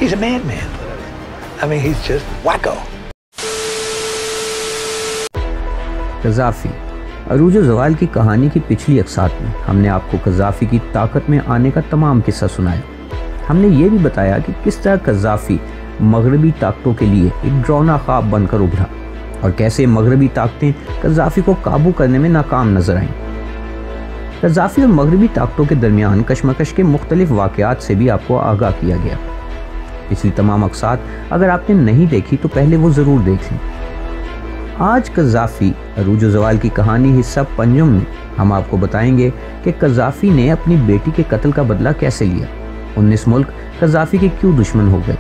He's a madman. I mean, he's just wacko. Gaddafi عروج و زوال کی کہانی کی پچھلی اقساط میں ہم نے آپ کو قذافی کی طاقت میں آنے کا تمام قصہ سنایا. ہم نے یہ بھی بتایا کہ کس طرح قذافی مغربی طاقتوں کے لیے ایک ڈراؤنا خواب بن کر ابھرا اور کیسے مغربی طاقتیں قذافی کو قابو کرنے میں ناکام نظر آئیں. قذافی اور مغربی طاقتوں کے درمیان کشمکش کے مختلف واقعات سے بھی آپ کو آگاہ کیا گیا. پچھلی تمام اقساط اگر آپ نے نہیں دیکھی تو پہلے وہ ضرور دیکھ لیں. آج قذافی عروج و زوال کی کہانی حصہ پنجم میں ہم آپ کو بتائیں گے کہ قذافی نے اپنی بیٹی کے قتل کا بدلہ کیسے لیا. 19 ملک قذافی کے کیوں دشمن ہو گئے,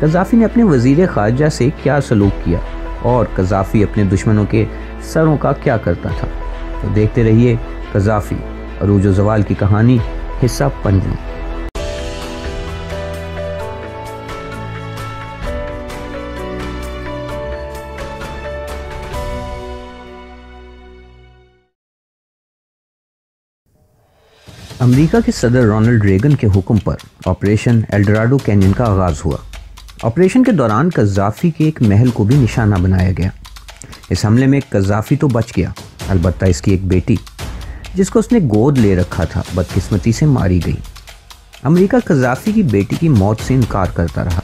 قذافی نے اپنے وزیر خارجہ سے کیا سلوک کیا اور قذافی اپنے دشمنوں کے سروں کا کیا کرتا تھا. تو دیکھتے رہیے قذافی عروج و زوال کی کہانی حصہ پنجم. امریکہ کے صدر رونلڈ ریگن کے حکم پر آپریشن ایلڈورادو کینین کا آغاز ہوا. آپریشن کے دوران قذافی کے ایک محل کو بھی نشانہ بنایا گیا. اس حملے میں قذافی تو بچ گیا, البتہ اس کی ایک بیٹی جس کو اس نے گود لے رکھا تھا بدقسمتی سے ماری گئی. امریکہ قذافی کی بیٹی کی موت سے انکار کرتا رہا,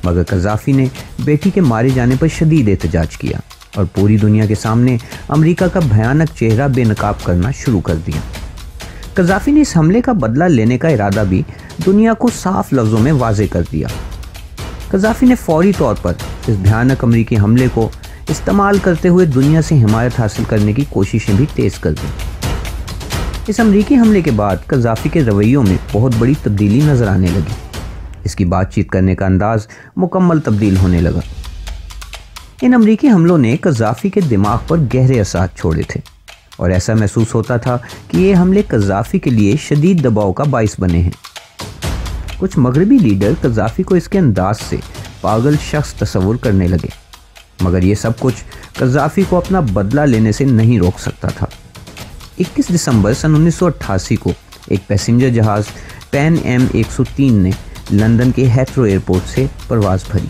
مگر قذافی نے بیٹی کے مارے جانے پر شدید احتجاج کیا اور پوری دنیا کے سامنے امریکہ کا بھیانک چہرہ بے نقاب کرنا شروع کر دیا. قذافی نے اس حملے کا بدلہ لینے کا ارادہ بھی دنیا کو صاف لفظوں میں واضح کر دیا. قذافی نے فوری طور پر اس بھیانک امریکی حملے کو استعمال کرتے ہوئے دنیا سے حمایت حاصل کرنے کی کوششیں بھی تیز کر دیں. اس امریکی حملے کے بعد قذافی کے رویوں میں بہت بڑی تبدیلی نظر آنے لگی. اس کی بات چیت کرنے کا انداز مکمل تبدیل ہونے لگا. ان امریکی حملوں نے قذافی کے دماغ پر گہرے اثرات چھوڑے تھے اور ایسا محسوس ہوتا تھا کہ یہ حملے قذافی کے لیے شدید دباؤ کا باعث بنے ہیں. کچھ مغربی لیڈر قذافی کو اس کے انداز سے پاگل شخص تصور کرنے لگے, مگر یہ سب کچھ قذافی کو اپنا بدلہ لینے سے نہیں روک سکتا تھا. 21 دسمبر سن 1988 کو ایک پیسنجر جہاز پین ایم 103 نے لندن کے ہیتھرو ایئرپورٹ سے پرواز بھری.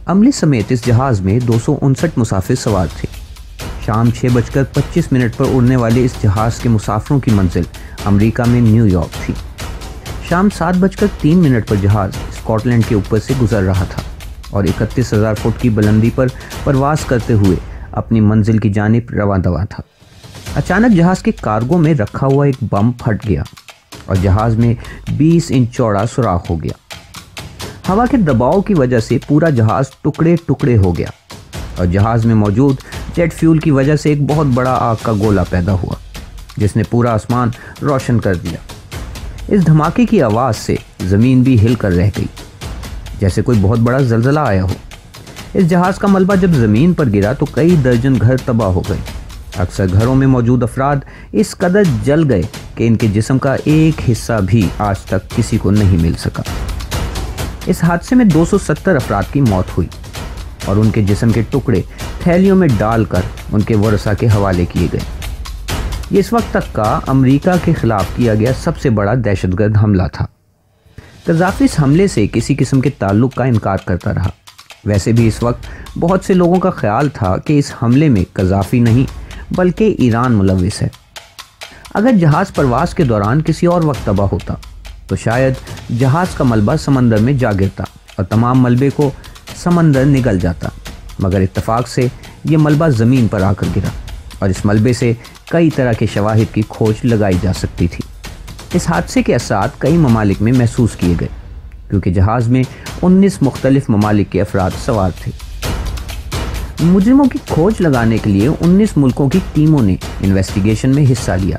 عملے سمیت اس جہاز میں 259 مسافر سوار تھے. شام 6:25 پر اڑنے والے اس جہاز کے مسافروں کی منزل امریکہ میں نیو یارک تھی. شام 7:03 پر جہاز اسکاٹ لینڈ کے اوپر سے گزر رہا تھا اور 31,000 فٹ کی بلندی پر پرواز کرتے ہوئے اپنی منزل کی جانب رواں دواں تھا. اچانک جہاز کے کارگو میں رکھا ہوا ایک بم پھٹ گیا اور جہاز میں 20 انچ چوڑا سوراخ ہو گیا. ہوا کے دباؤ کی وجہ سے پورا جہاز ٹکڑے ٹکڑے ہو گیا اور جہاز میں موجود جیٹ فیول کی وجہ سے ایک بہت بڑا آگ کا گولہ پیدا ہوا جس نے پورا آسمان روشن کر دیا. اس دھماکے کی آواز سے زمین بھی ہل کر رہ گئی جیسے کوئی بہت بڑا زلزلہ آیا ہو. اس جہاز کا ملبہ جب زمین پر گرا تو کئی درجن گھر تباہ ہو گئے. اکثر گھروں میں موجود افراد اس قدر جل گئے کہ ان کے جسم کا ایک حصہ بھی آج تک کسی کو نہیں مل سکا. اس حادثے میں 270 افراد کی موت ہوئی اور ان کے جسم کے ٹکڑے تھیلیوں میں ڈال کر ان کے ورثاء کے حوالے کیے گئے. یہ اس وقت تک کا امریکہ کے خلاف کیا گیا سب سے بڑا دہشت گرد حملہ تھا. قذافی اس حملے سے کسی قسم کے تعلق کا انکار کرتا رہا. ویسے بھی اس وقت بہت سے لوگوں کا خیال تھا کہ اس حملے میں قذافی نہیں بلکہ ایران ملوث ہے. اگر جہاز پرواز کے دوران کسی اور وقت تباہ ہوتا تو شاید جہاز کا ملبہ سمندر میں جا گرتا اور تمام ملبے کو سمندر نگل جاتا, مگر اتفاق سے یہ ملبہ زمین پر آ کر گرا اور اس ملبے سے کئی طرح کے شواہد کی کھوج لگائی جا سکتی تھی. اس حادثے کے اثرات کئی ممالک میں محسوس کیے گئے کیونکہ جہاز میں 19 مختلف ممالک کے افراد سوار تھے. مجرموں کی کھوج لگانے کے لیے 19 ملکوں کی ٹیموں نے انویسٹیگیشن میں حصہ لیا.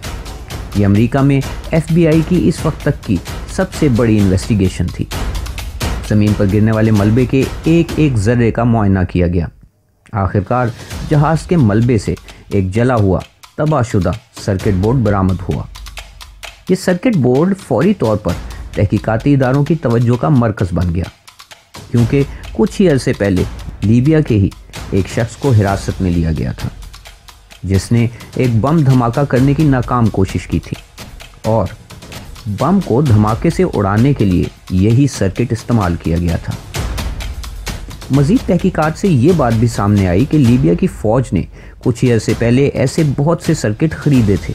یہ امریکہ میں ایف بی آئی کی اس وقت تک کی سب سے بڑی انویسٹیگیشن تھی. زمین پر گرنے والے ملبے کے ایک ایک ذرے کا معائنہ کیا گیا. آخرکار جہاز کے ملبے سے ایک جلا ہوا تباہ شدہ سرکٹ بورڈ برآمد ہوا. یہ سرکٹ بورڈ فوری طور پر تحقیقاتی اداروں کی توجہ کا مرکز بن گیا کیونکہ کچھ ہی عرصے پہلے لیبیا کے ہی ایک شخص کو حراست میں لیا گیا تھا جس نے ایک بم دھماکہ کرنے کی ناکام کوشش کی تھی اور بم کو دھماکے سے اڑانے کے لیے یہی سرکٹ استعمال کیا گیا تھا۔ مزید تحقیقات سے یہ بات بھی سامنے آئی کہ لیبیا کی فوج نے کچھ ہی عرصے پہلے ایسے بہت سے سرکٹ خریدے تھے۔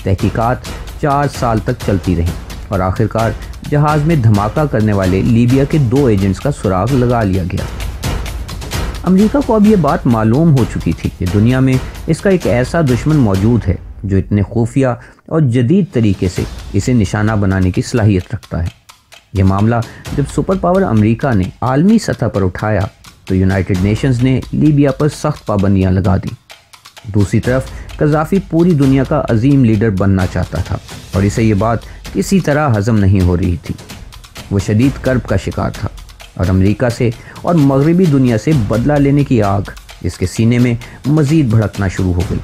تحقیقات 4 سال تک چلتی رہیں اور آخرکار جہاز میں دھماکہ کرنے والے لیبیا کے 2 ایجنٹس کا سراغ لگا لیا گیا۔ امریکہ کو اب یہ بات معلوم ہو چکی تھی کہ دنیا میں اس کا ایک ایسا دشمن موجود ہے جو اتنے خفیہ اور جدید طریقے سے اسے نشانہ بنانے کی صلاحیت رکھتا ہے۔ یہ معاملہ جب سپر پاور امریکہ نے عالمی سطح پر اٹھایا تو یونائٹڈ نیشنز نے لیبیا پر سخت پابندیاں لگا دیں۔ دوسری طرف قذافی پوری دنیا کا عظیم لیڈر بننا چاہتا تھا اور اسے یہ بات کسی طرح ہضم نہیں ہو رہی تھی۔ وہ شدید کرب کا شکار تھا اور امریکہ سے اور مغربی دنیا سے بدلہ لینے کی آگ اس کے سینے میں مزید بھڑکنا شروع ہو گئی۔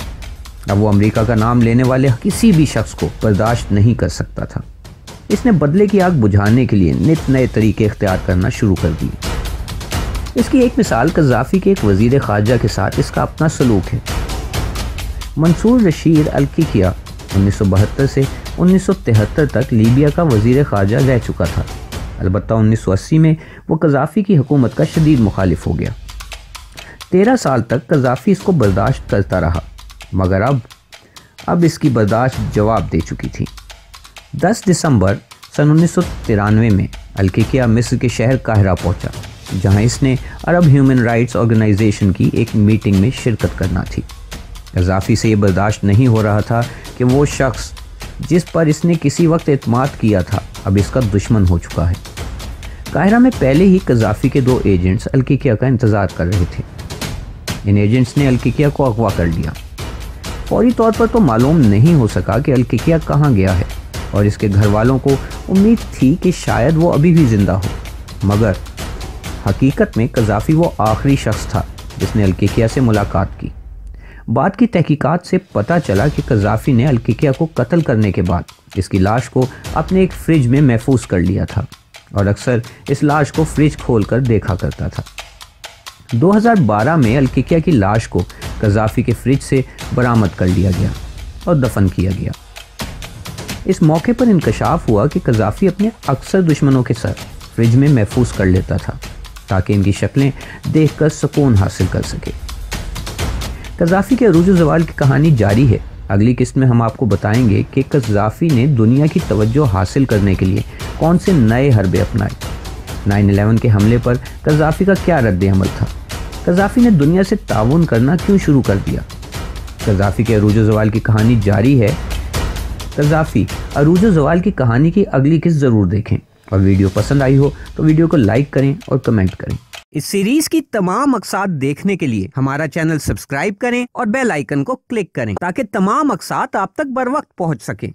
اب وہ امریکہ کا نام لینے والے کسی بھی شخص کو برداشت نہیں کر سکتا تھا۔ اس نے بدلے کی آگ بجھانے کے لیے نت نئے طریقے اختیار کرنا شروع کر دیے۔ اس کی ایک مثال قذافی کے ایک وزیر خارجہ کے ساتھ اس کا اپنا سلوک ہے۔ منصور رشید الکیکیا 1972 سے 1973 تک لیبیا کا وزیر خارجہ رہ چکا تھا۔ البتہ 1980 میں وہ قذافی کی حکومت کا شدید مخالف ہو گیا۔ 13 سال تک قذافی اس کو برداشت کرتا رہا، مگر اب اس کی برداشت جواب دے چکی تھی۔ 10 دسمبر سن 1993 میں الکیکیا مصر کے شہر قاہرہ پہنچا، جہاں اس نے عرب ہیومن رائٹس آرگنائزیشن کی ایک میٹنگ میں شرکت کرنا تھی۔ قذافی سے یہ برداشت نہیں ہو رہا تھا کہ وہ شخص جس پر اس نے کسی وقت اعتماد کیا تھا اب اس کا دشمن ہو چکا ہے۔ قاہرہ میں پہلے ہی قذافی کے 2 ایجنٹس الکیکیا کا انتظار کر رہے تھے۔ ان ایجنٹس نے الکیکیا کو اغوا کر لیا۔ فوری طور پر تو معلوم نہیں ہو سکا کہ الکیکیا کہاں گیا ہے اور اس کے گھر والوں کو امید تھی کہ شاید وہ ابھی بھی زندہ ہو، مگر حقیقت میں قذافی وہ آخری شخص تھا جس نے الکیکیا سے ملاقات کی۔ بعد کی تحقیقات سے پتہ چلا کہ قذافی نے الکیکیا کو قتل کرنے کے بعد اس کی لاش کو اپنے ایک فریج میں محفوظ کر لیا تھا اور اکثر اس لاش کو فریج کھول کر دیکھا کرتا تھا۔ 2012 میں الکیکیا کی لاش کو قذافی کے فریج سے برآمد کر لیا گیا اور دفن کیا گیا۔ اس موقع پر انکشاف ہوا کہ قذافی اپنے اکثر دشمنوں کے سر فریج میں محفوظ کر لیتا تھا تاکہ ان کی شکلیں دیکھ کر سکون حاصل کر سکے۔ قذافی کے عروج و زوال کی کہانی جاری ہے۔ اگلی قسط میں ہم آپ کو بتائیں گے کہ قذافی نے دنیا کی توجہ حاصل کرنے کے لیے کون سے نئے حربے اپنائے۔ 9/11 کے حملے پر قذافی کا کیا رد عمل تھا؟ قذافی نے دنیا سے تعاون کرنا کیوں شروع کر دیا؟ قذافی کے عروج و زوال کی کہانی جاری ہے۔ قذافی عروج و زوال کی کہانی کی اگلی قسط ضرور دیکھیں، اور ویڈیو پسند آئی ہو تو ویڈیو کو لائک کریں اور کمنٹ کریں۔ اس سیریز کی تمام مقصد دیکھنے کے لیے ہمارا چینل سبسکرائب کریں اور بیل آئیکن کو کلک کریں تاکہ تمام مقصد آپ تک بر وقت پہنچ سکیں۔